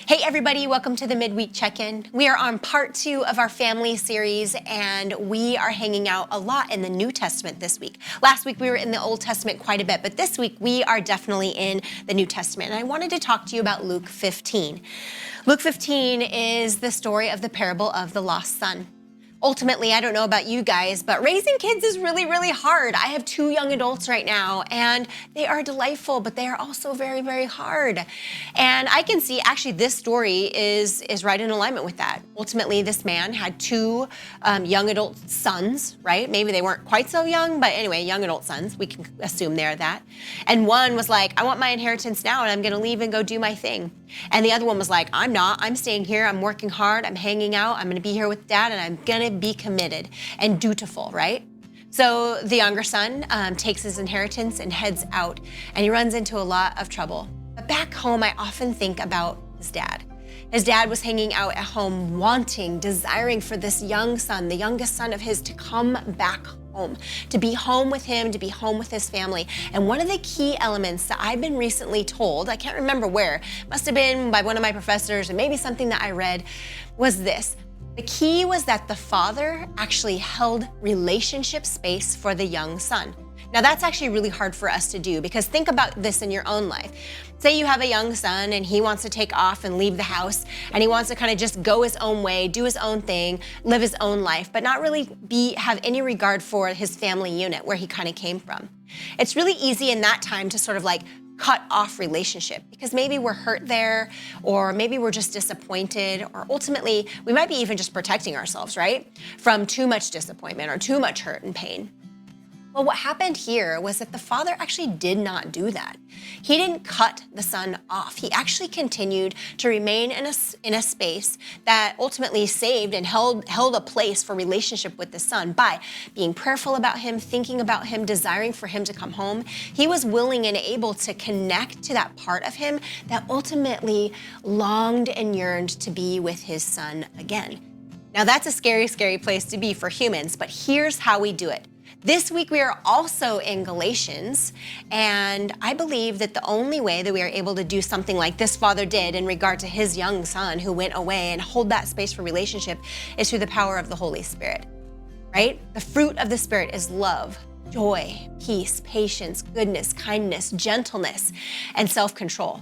Hey everybody, welcome to the Midweek Check-In. We are on part 2 of our family series, and we are hanging out a lot in the New Testament this week. Last week we were in the Old Testament quite a bit, but this week we are definitely in the New Testament. And I wanted to talk to you about Luke 15. Luke 15 is the story of the parable of the lost son. Ultimately, I don't know about you guys, but raising kids is really, really hard. I have 2 young adults right now, and they are delightful, but they are also very, very hard. And I can see actually this story is right in alignment with that. Ultimately, this man had 2 young adult sons, right? Maybe they weren't quite so young, but anyway, young adult sons. We can assume they're that. And one was like, I want my inheritance now, and I'm gonna leave and go do my thing. And the other one was like, I'm not. I'm staying here. I'm working hard. I'm hanging out. I'm gonna be here with dad, and I'm gonna be committed and dutiful, right? So the younger son takes his inheritance and heads out, and he runs into a lot of trouble. But back home, I often think about his dad. His dad was hanging out at home, wanting, desiring for this young son, the youngest son of his, to come back home, to be home with him, to be home with his family. And one of the key elements that I've been recently told, I can't remember where, must have been by one of my professors, and maybe something that I read, was this. The key was that the father actually held relationship space for the young son. Now that's actually really hard for us to do, because think about this in your own life. Say you have a young son and he wants to take off and leave the house, and he wants to kind of just go his own way, do his own thing, live his own life, but not really have any regard for his family unit where he kind of came from. It's really easy in that time to sort of like cut off relationship, because maybe we're hurt there, or maybe we're just disappointed, or ultimately we might be even just protecting ourselves, right? From too much disappointment or too much hurt and pain. Well, what happened here was that the father actually did not do that. He didn't cut the son off. He actually continued to remain in a space that ultimately saved and held a place for relationship with the son by being prayerful about him, thinking about him, desiring for him to come home. He was willing and able to connect to that part of him that ultimately longed and yearned to be with his son again. Now that's a scary, scary place to be for humans, but here's how we do it. This week we are also in Galatians, and I believe that the only way that we are able to do something like this father did in regard to his young son who went away and hold that space for relationship is through the power of the Holy Spirit, right? The fruit of the Spirit is love, joy, peace, patience, goodness, kindness, gentleness, and self-control.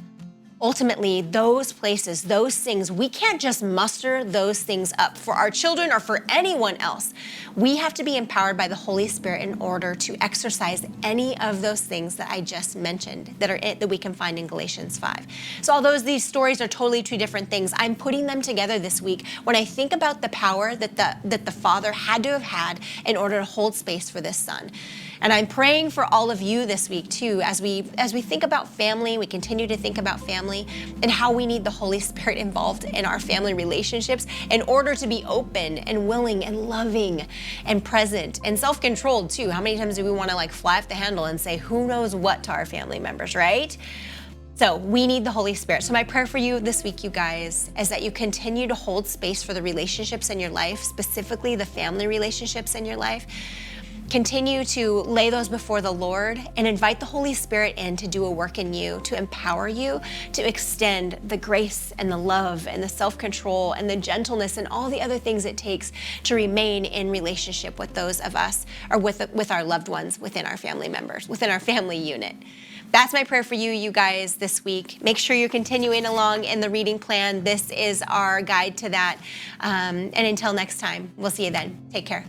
Ultimately, those places, those things, we can't just muster those things up for our children or for anyone else. We have to be empowered by the Holy Spirit in order to exercise any of those things that I just mentioned that we can find in Galatians 5. So although these stories are totally 2 different things, I'm putting them together this week when I think about the power that the father had to have had in order to hold space for this son. And I'm praying for all of you this week too, as we think about family, we continue to think about family and how we need the Holy Spirit involved in our family relationships in order to be open and willing and loving and present and self-controlled too. How many times do we want to like fly off the handle and say who knows what to our family members, right? So we need the Holy Spirit. So my prayer for you this week, you guys, is that you continue to hold space for the relationships in your life, specifically the family relationships in your life. Continue to lay those before the Lord and invite the Holy Spirit in to do a work in you, to empower you, to extend the grace and the love and the self-control and the gentleness and all the other things it takes to remain in relationship with those of us, or with our loved ones within our family members, within our family unit. That's my prayer for you, you guys, this week. Make sure you're continuing along in the reading plan. This is our guide to that. And until next time, we'll see you then. Take care.